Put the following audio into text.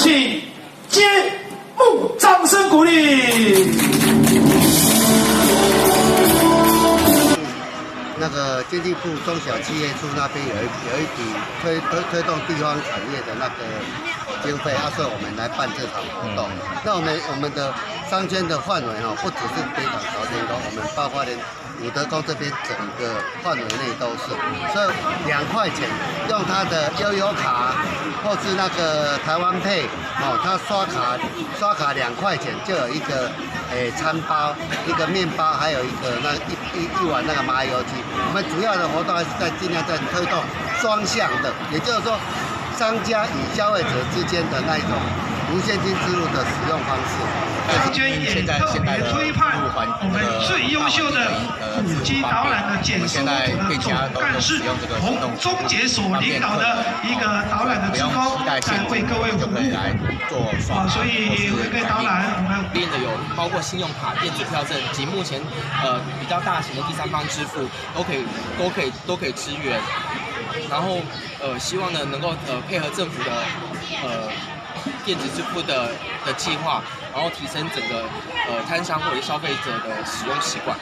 请节目掌声鼓励。那个经济部中小企业处那边有一笔推动地方产业的那个经费，所以我们来办这场活动。那我们的商圈的范围不只是北港朝天宫，我们包括连武德宫这边整个范围内都是，所以2块钱用他的悠游卡或是那个台湾配他刷卡2块钱就有一个餐包、一个面包，还有一个那一碗那个麻油鸡。我们主要的活动还是尽量在推动双向的，也就是说，商家与消费者之间的那一种无现金支付的使用方式。现在的推判我们最优秀的古迹导览的检视组的总干事洪忠杰所领导的一个导览的职工，在为各位服务。所以各位导览我们变得有包括信用卡、电子票证及目前比较大型的第三方支付都可以支援。然后希望呢能够配合政府的电子支付的计划，然后提升整个摊商或者消费者的使用习惯。